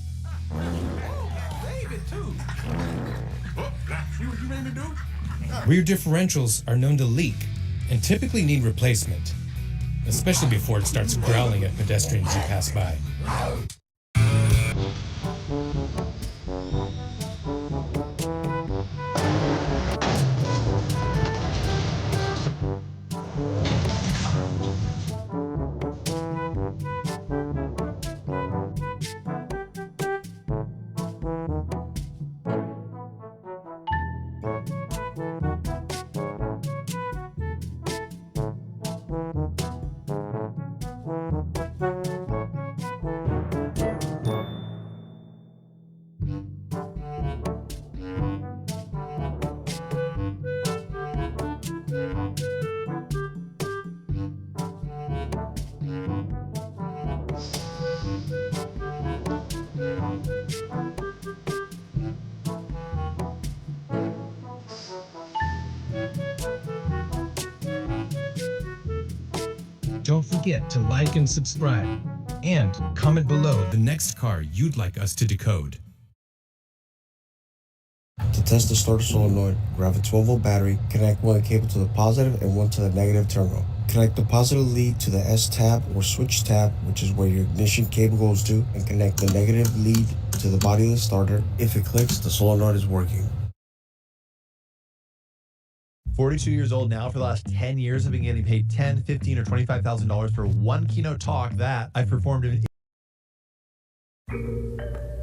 Rear differentials are known to leak and typically need replacement, especially before it starts growling at pedestrians you pass by. Don't forget to like and subscribe, and comment below the next car you'd like us to decode. To test the starter solenoid, grab a 12-volt battery, connect one cable to the positive and one to the negative terminal. Connect the positive lead to the S tab or switch tab, which is where your ignition cable goes to, and connect the negative lead to the body of the starter. If it clicks, the solenoid is working. 42 years old now. For the last 10 years, I've been getting paid $10,000, $15,000, or $25,000 for one keynote talk that I performed in.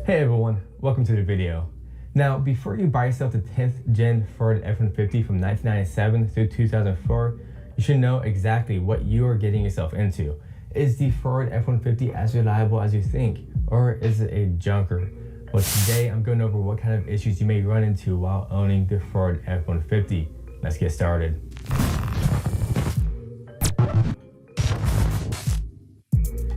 Hey everyone, welcome to the video. Now, before you buy yourself the 10th Gen Ford F-150 from 1997 through 2004, you should know exactly what you are getting yourself into. Is the Ford F-150 as reliable as you think, or is it a junker? Well, today I'm going over what kind of issues you may run into while owning the Ford F-150. Let's get started.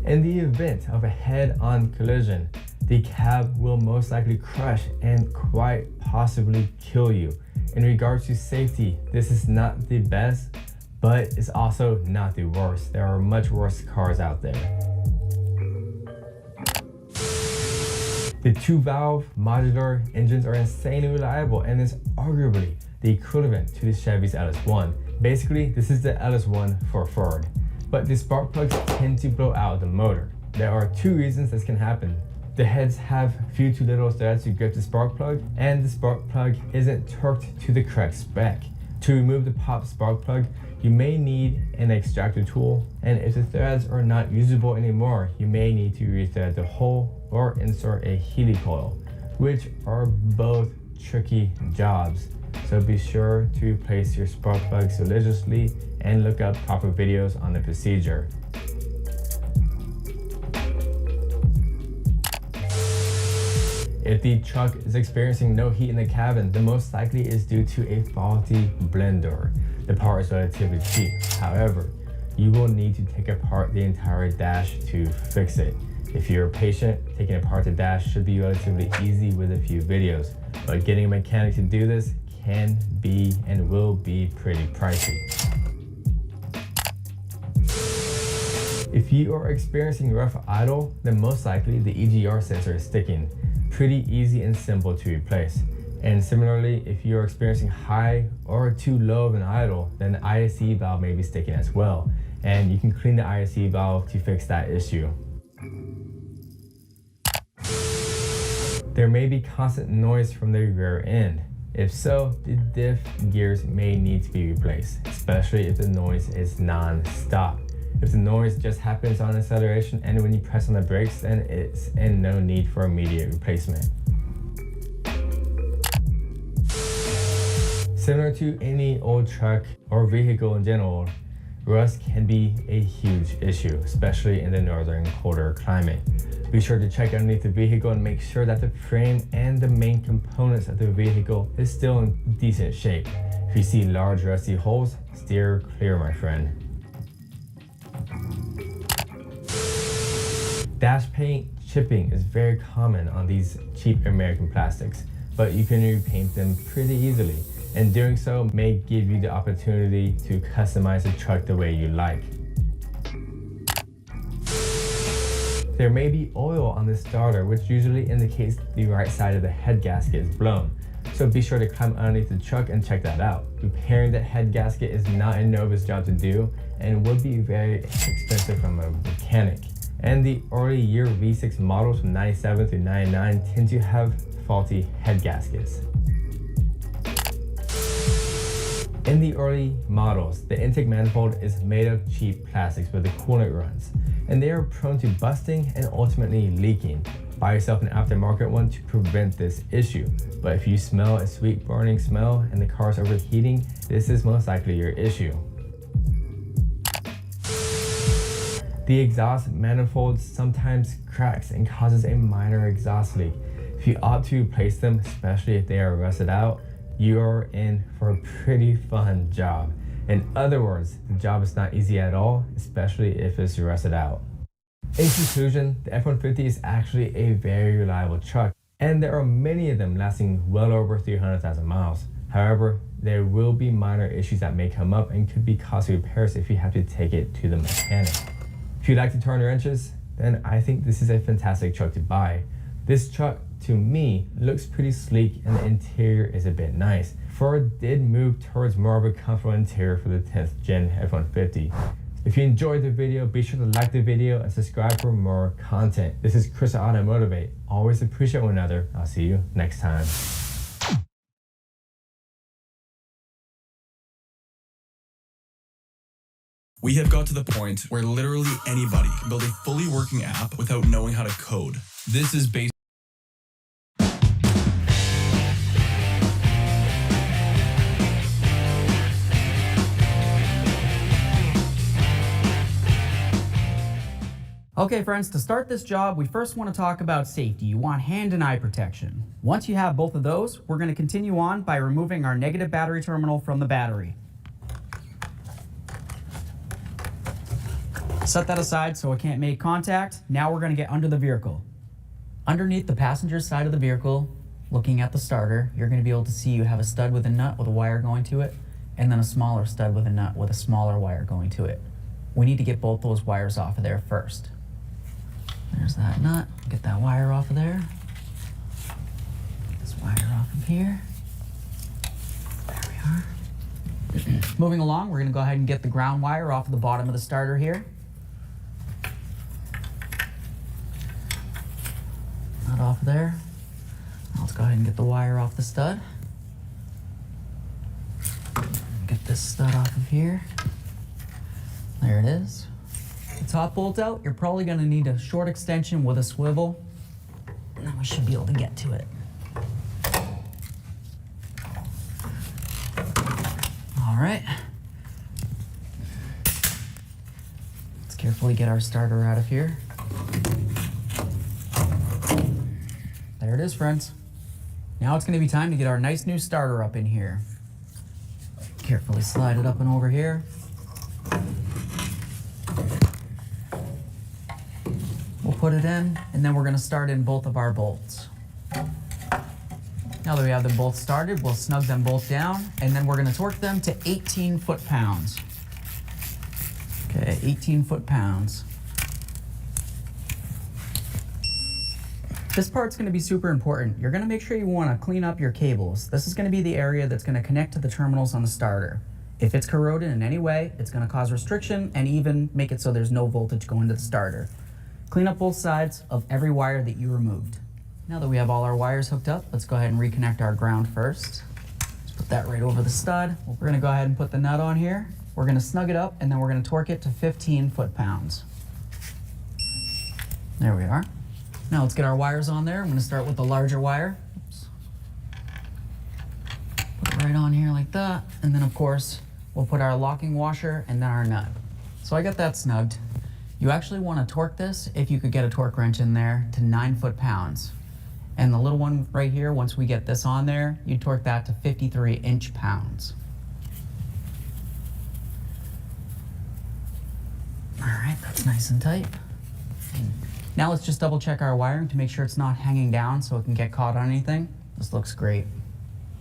In the event of a head-on collision, the cab will most likely crush and quite possibly kill you. In regards to safety, this is not the best, but it's also not the worst. There are much worse cars out there. The 2-valve modular engines are insanely reliable and is arguably the equivalent to the Chevy's LS1. Basically, this is the LS1 for Ford. But the spark plugs tend to blow out the motor. There are 2 reasons this can happen. The heads have few too little threads to grip the spark plug, and the spark plug isn't torqued to the correct spec. To remove the pop spark plug, you may need an extractor tool, and if the threads are not usable anymore, you may need to rethread the hole or insert a helicoil, which are both tricky jobs. So be sure to replace your spark plugs religiously and look up proper videos on the procedure. If the truck is experiencing no heat in the cabin, the most likely is due to a faulty blender. The part is relatively cheap. However, you will need to take apart the entire dash to fix it. If you're patient, taking apart the dash should be relatively easy with a few videos, but getting a mechanic to do this can be and will be pretty pricey. If you are experiencing rough idle, then most likely the EGR sensor is sticking. Pretty easy and simple to replace. And similarly, if you are experiencing high or too low of an idle, then the ISE valve may be sticking as well. And you can clean the ISE valve to fix that issue. There may be constant noise from the rear end. If so, the diff gears may need to be replaced, especially if the noise is non-stop. If the noise just happens on acceleration and when you press on the brakes, then it's in no need for immediate replacement. Similar to any old truck or vehicle in general, rust can be a huge issue, especially in the northern colder climate. Be sure to check underneath the vehicle and make sure that the frame and the main components of the vehicle is still in decent shape. If you see large rusty holes, steer clear, my friend. Dash paint chipping is very common on these cheap American plastics, but you can repaint them pretty easily, and doing so may give you the opportunity to customize the truck the way you like. There may be oil on the starter, which usually indicates the right side of the head gasket is blown, so be sure to climb underneath the truck and check that out. Repairing the head gasket is not a novice job to do and would be very expensive from a mechanic. And the early year V6 models from 97 through 99 tend to have faulty head gaskets. In the early models, the intake manifold is made of cheap plastics where the coolant runs, and they are prone to busting and ultimately leaking. Buy yourself an aftermarket one to prevent this issue. But if you smell a sweet burning smell and the car is overheating, this is most likely your issue. The exhaust manifold sometimes cracks and causes a minor exhaust leak. If you opt to replace them, especially if they are rusted out, you are in for a pretty fun job. In other words, the job is not easy at all, especially if it's rusted out. In conclusion, the F-150 is actually a very reliable truck, and there are many of them lasting well over 300,000 miles. However, there will be minor issues that may come up and could be costly repairs if you have to take it to the mechanic. If you like to turn wrenches, then I think this is a fantastic truck to buy. This truck, to me, looks pretty sleek and the interior is a bit nice. Ford did move towards more of a comfortable interior for the 10th gen F-150. If you enjoyed the video, be sure to like the video and subscribe for more content. This is Chris at Automotivate. Always appreciate one another. I'll see you next time. We have got to the point where literally anybody can build a fully working app without knowing how to code. This is based Okay friends, to start this job, we first want to talk about safety. You want hand and eye protection. Once you have both of those, we're going to continue on by removing our negative battery terminal from the battery. Set that aside so it can't make contact. Now we're gonna get under the vehicle. Underneath the passenger side of the vehicle, looking at the starter, you're gonna be able to see you have a stud with a nut with a wire going to it, and then a smaller stud with a nut with a smaller wire going to it. We need to get both those wires off of there first. There's that nut, get that wire off of there. Get this wire off of here. There we are. Moving along, we're gonna go ahead and get the ground wire off of the bottom of the starter here. Nut off of there. Now let's go ahead and get the wire off the stud. Get this stud off of here. There it is. The top bolt out, you're probably gonna need a short extension with a swivel, and then we should be able to get to it. All right. Let's carefully get our starter out of here. There it is, friends. Now it's gonna be time to get our nice new starter up in here. Carefully slide it up and over here. We'll put it in, and then we're gonna start in both of our bolts. Now that we have them both started, we'll snug them both down, and then we're gonna torque them to 18 foot-pounds. Okay, 18 foot-pounds. This part's gonna be super important. You're gonna make sure you wanna clean up your cables. This is gonna be the area that's gonna connect to the terminals on the starter. If it's corroded in any way, it's gonna cause restriction and even make it so there's no voltage going to the starter. Clean up both sides of every wire that you removed. Now that we have all our wires hooked up, let's go ahead and reconnect our ground first. Let's put that right over the stud. We're gonna go ahead and put the nut on here. We're gonna snug it up, and then we're gonna torque it to 15 foot-pounds. There we are. Now let's get our wires on there. I'm gonna start with the larger wire. Oops. Put it right on here like that. And then of course, we'll put our locking washer and then our nut. So I got that snugged. You actually wanna torque this, if you could get a torque wrench in there, to 9 foot-pounds. And the little one right here, once we get this on there, you torque that to 53 inch-pounds. All right, that's nice and tight. Now let's just double check our wiring to make sure it's not hanging down so it can get caught on anything. This looks great.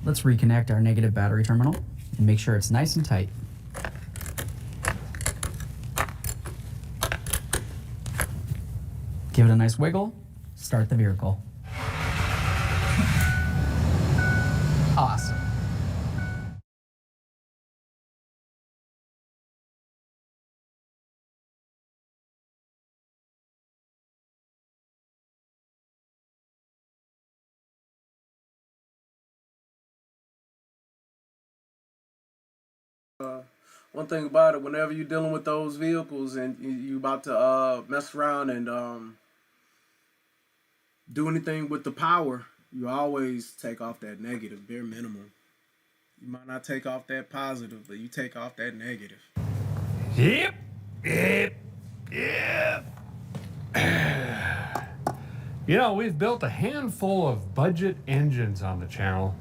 Let's reconnect our negative battery terminal and make sure it's nice and tight. Give it a nice wiggle, start the vehicle. Awesome. One thing about it, whenever you're dealing with those vehicles and you about to mess around and do anything with the power, you always take off that negative, bare minimum. You might not take off that positive, but you take off that negative. Yep. You know, we've built a handful of budget engines on the channel.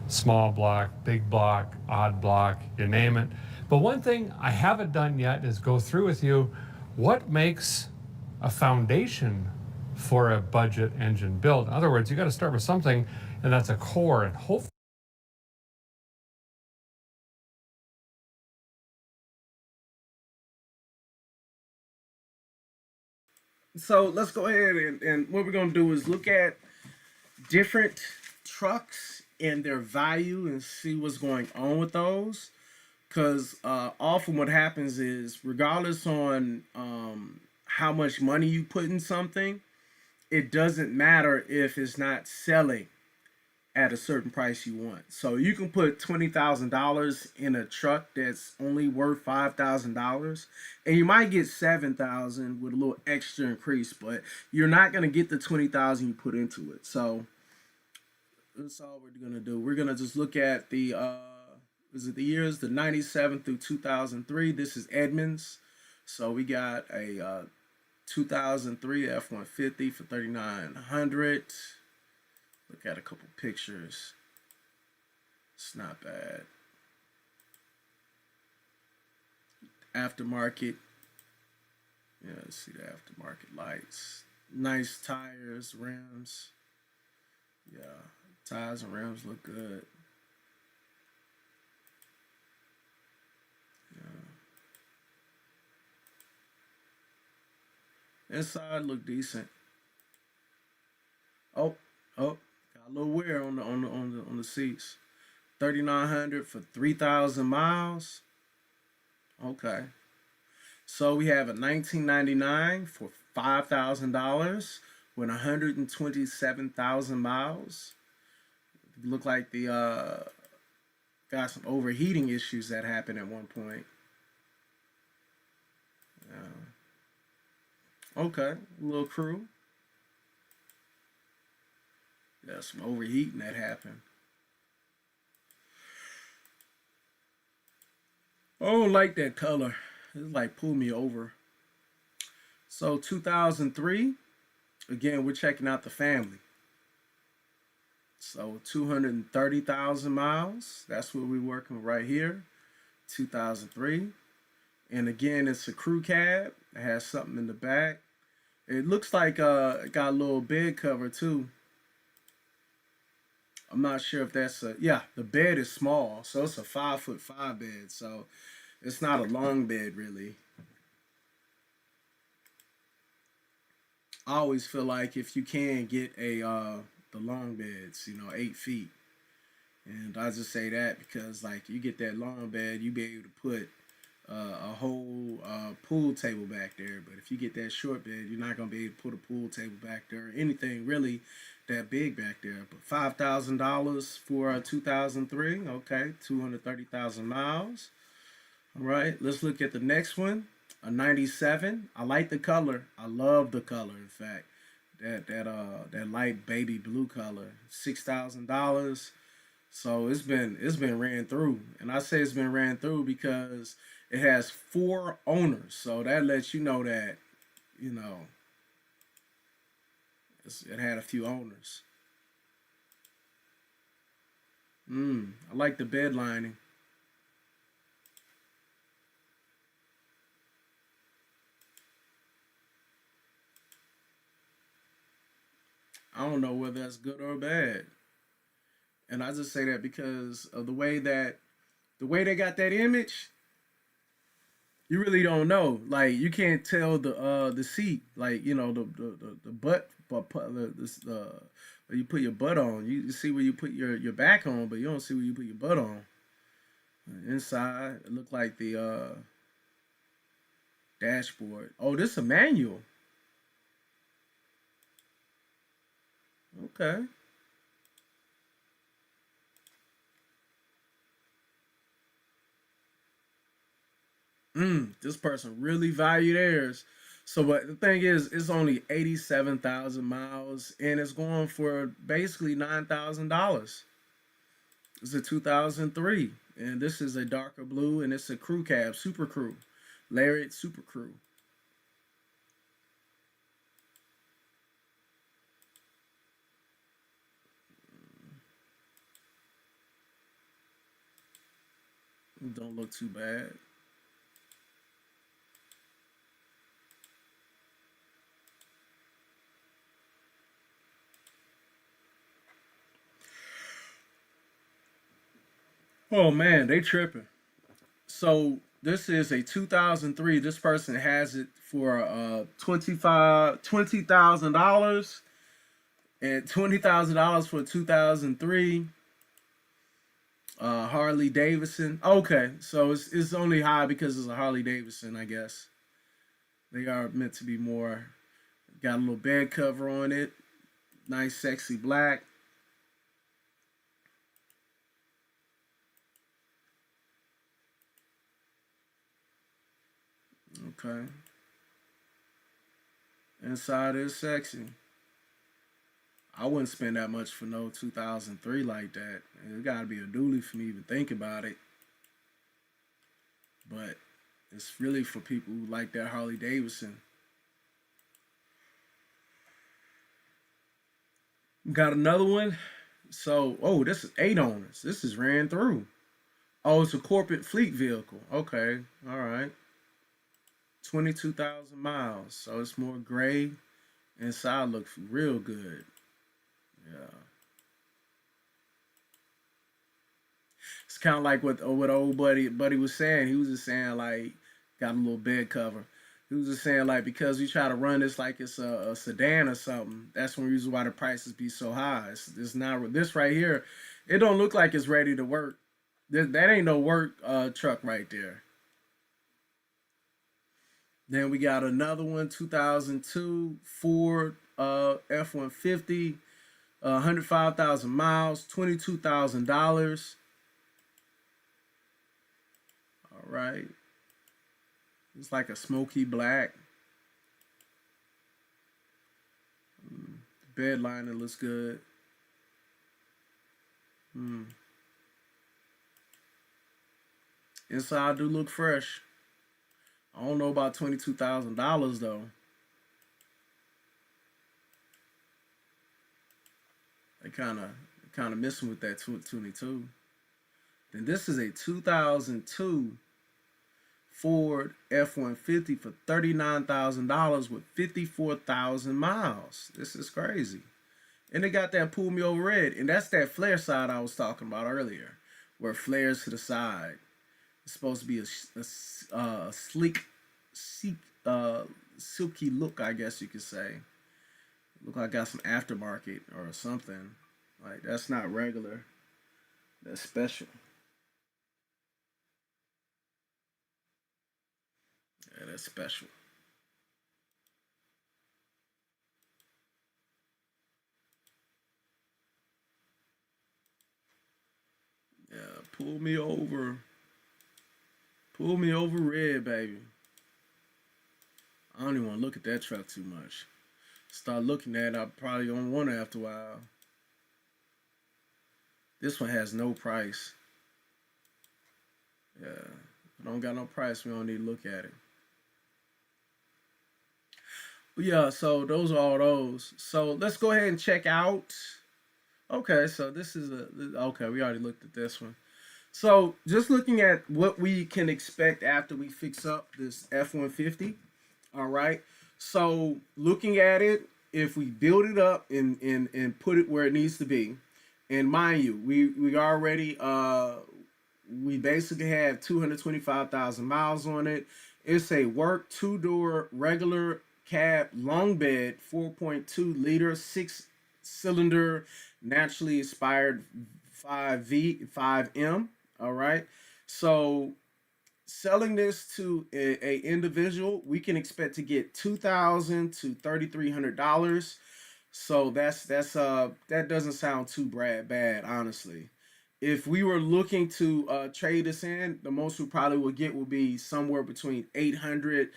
Small block, big block, odd block, you name it. But one thing I haven't done yet is go through with you what makes a foundation for a budget engine build. In other words, you got to start with something, and that's a core, and hopefully So let's go ahead and what we're going to do is look at different trucks and their value and see what's going on with those. Because often what happens is, regardless on how much money you put in something, it doesn't matter if it's not selling at a certain price you want. So you can put $20,000 in a truck that's only worth $5,000, and you might get $7,000 with a little extra increase, but you're not gonna get the $20,000 you put into it. So that's all we're gonna do. We're gonna just look at the the years, the 97 through 2003. This is Edmunds. So we got a 2003 F-150 for $3,900. Look at a couple pictures. It's not bad. Aftermarket. Yeah, let's see the aftermarket lights. Nice tires, rims. Yeah, tires and rims look good. Yeah. Inside look decent. Oh, oh, got a little wear on the seats. 3,900 for 3,000 miles. Okay. So we have a 1999 for $5,000 with 127,000 miles. Look like the got some overheating issues that happened at one point. Okay, a little crew. Yeah, some overheating that happened. I don't like that color. It's like pull me over. So 2003, again, we're checking out the family. So 230,000 miles. That's what we're working with right here. 2003. And again, it's a crew cab. It has something in the back. It looks like it got a little bed cover too. I'm not sure if that's a, yeah, the bed is small. So it's a 5'5" bed. So it's not a long bed really. I always feel like if you can get a the long beds, 8 feet. And I just say that because like you get that long bed, you be able to put a whole pool table back there. But if you get that short bed, you're not gonna be able to put a pool table back there or anything really that big back there. But $5,000 for 2003. Okay, 230,000 miles. All right, let's look at the next one. A 97. I like the color. I love the color. In fact, that light baby blue color. $6,000. So it's been ran through, and I say it's been ran through because it has 4 owners. So that lets you know that it had a few owners. I like the bed lining. I don't know whether that's good or bad. And I just say that because of the way they got that image, you really don't know. Like you can't tell the seat, like the butt, where you put your butt on. You see where you put your back on, but you don't see where you put your butt on. Inside, it looked like the dashboard. Oh, this is a manual. Okay. This person really valued theirs. So, but the thing is, it's only 87,000 miles, and it's going for basically $9,000. It's a 2003, and this is a darker blue, and it's a crew cab, Super Crew, Lariat Super Crew. Don't look too bad. Oh man, they tripping. So this is a 2003. This person has it for $20,000 and $20,000 for 2003. Harley Davidson. Okay, so it's only high because it's a Harley Davidson, I guess. They are meant to be more. Got a little bed cover on it. Nice, sexy black. Okay. Inside is sexy. I wouldn't spend that much for no 2003 like that. It gotta be a dually for me to even think about it. But it's really for people who like that Harley Davidson. Got another one. So, oh, this is 8 owners. This is ran through. Oh, it's a corporate fleet vehicle. Okay, all right. 22,000 miles. So it's more gray. Inside looks real good. Yeah. It's kind of like what old buddy was saying. He was just saying like got a little bed cover. He was just saying like because we try to run this like it's a sedan or something. That's one reason why the prices be so high. It's not this right here. It don't look like it's ready to work. That ain't no work truck right there. Then we got another one, 2002 Ford F-150, 105,000 miles, $22,000. All right. It's like a smoky black. The bed liner looks good. Inside do look fresh. I don't know about $22,000 though. They kind of missing with that 22. Then this is a 2002 Ford F-150 for $39,000 with 54,000 miles. This is crazy. And they got that pull me over red, and that's that flare side I was talking about earlier, where it flares to the side. It's supposed to be a sleek, silky look, I guess you could say. Look like I got some aftermarket or something. Like that's not regular. That's special. Yeah, that's special. Yeah, pull me over. Pull me over red, baby. I don't even want to look at that truck too much. Start looking at it, I probably don't want it after a while. This one has no price. Yeah, if it don't got no price, we don't need to look at it. But yeah, so those are all those. So let's go ahead and check out. Okay, so this is okay, we already looked at this one. So just looking at what we can expect after we fix up this F-150. All right. So looking at it, if we build it up and put it where it needs to be, and mind you, we already we basically have 225,000 miles on it. It's a work 2-door regular cab long bed 4.2 liter 6-cylinder naturally aspired 5M. All right. So selling this to a individual, we can expect to get $2,000 to $3,300. So that doesn't sound too bad, honestly. If we were looking to trade this in, the most we probably would get would be somewhere between $800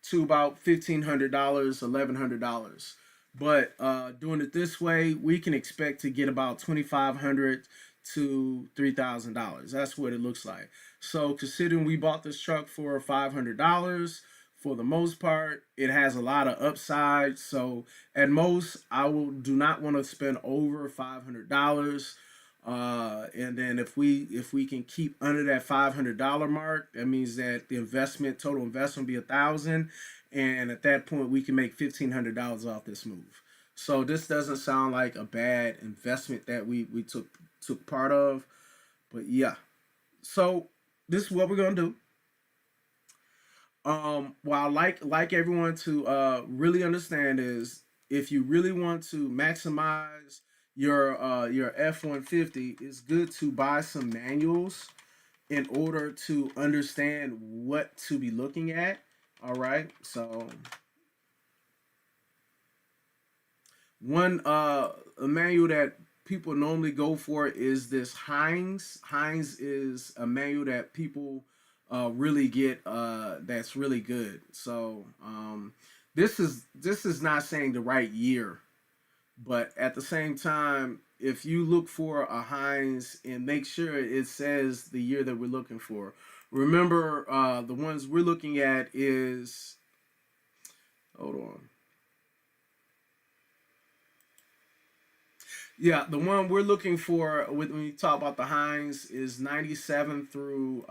to about $1,500, $1,100. But doing it this way, we can expect to get about $2,500 to $3,000. That's what it looks like. So considering we bought this truck for $500, for the most part, it has a lot of upside. So at most, do not want to spend over $500. And then if we can keep under that $500 mark, that means that the total investment will be $1,000, and at that point we can make $1,500 off this move. So this doesn't sound like a bad investment that we took part of, but yeah. So this is what we're gonna do. Well, like everyone to really understand is if you really want to maximize your F-150, it's good to buy some manuals in order to understand what to be looking at. All right, so one a manual that people normally go for is this Heinz. Heinz is a manual that people really get that's really good. So this is not saying the right year, but at the same time, if you look for a Heinz and make sure it says the year that we're looking for. Remember, the ones we're looking at is, hold on. Yeah, the one we're looking for when you talk about the Heinz is 97 through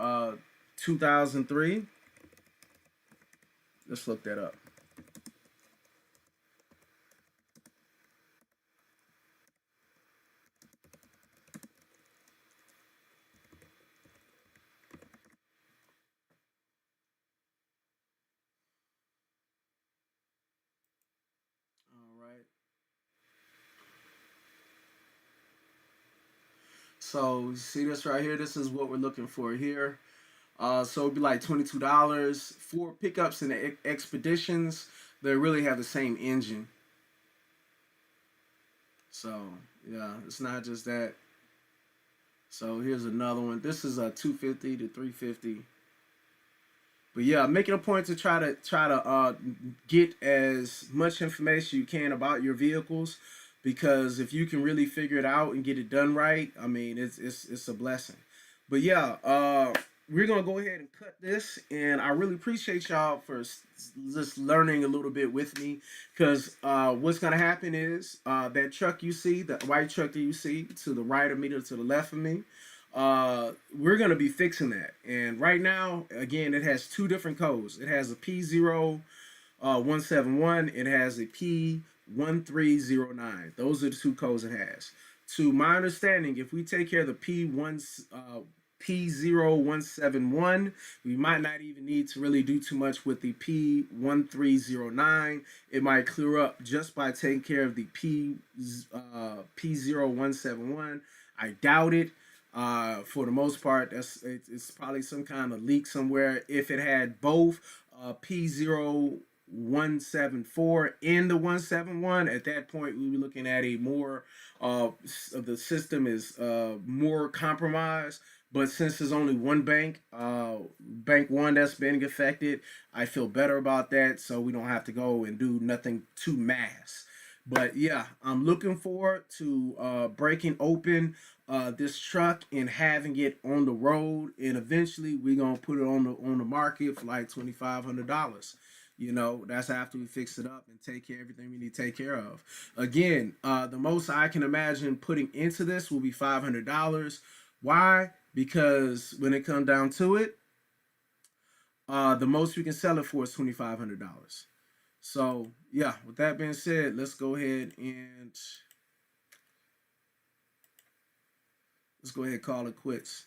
2003. Let's look that up. All right. So see this right here. This is what we're looking for here. So it'd be like $22 for pickups and expeditions. They really have the same engine. So yeah, it's not just that. So here's another one. This is a 250 to 350. But yeah, make it a point to try to get as much information you can about your vehicles, because if you can really figure it out and get it done right, I mean it's a blessing. But yeah, we're gonna go ahead and cut this, and I really appreciate y'all for just learning a little bit with me, because what's gonna happen is that truck you see, the white truck that you see to the right of me to the left of me, we're gonna be fixing that. And right now, again, it has two different codes. It has a P0171. It has a P1309. Those are the two codes it has. To my understanding, if we take care of the P0171, we might not even need to really do too much with the P1309. It might clear up just by taking care of the P0171. I doubt it. For the most part, it's probably some kind of leak somewhere. If it had both P0174 and the 171, at that point we were looking at a more the system is more compromised. But since there's only one bank, bank one, that's being affected, I feel better about that. So we don't have to go and do nothing too mass. But yeah, I'm looking forward to breaking open this truck and having it on the road, and eventually we're gonna put it on the market for like $2,500. You know, that's after we fix it up and take care of everything we need to take care of. Again, the most I can imagine putting into this will be $500. Why? Because when it comes down to it, the most we can sell it for is $2,500. So yeah, with that being said, let's go ahead and call it quits.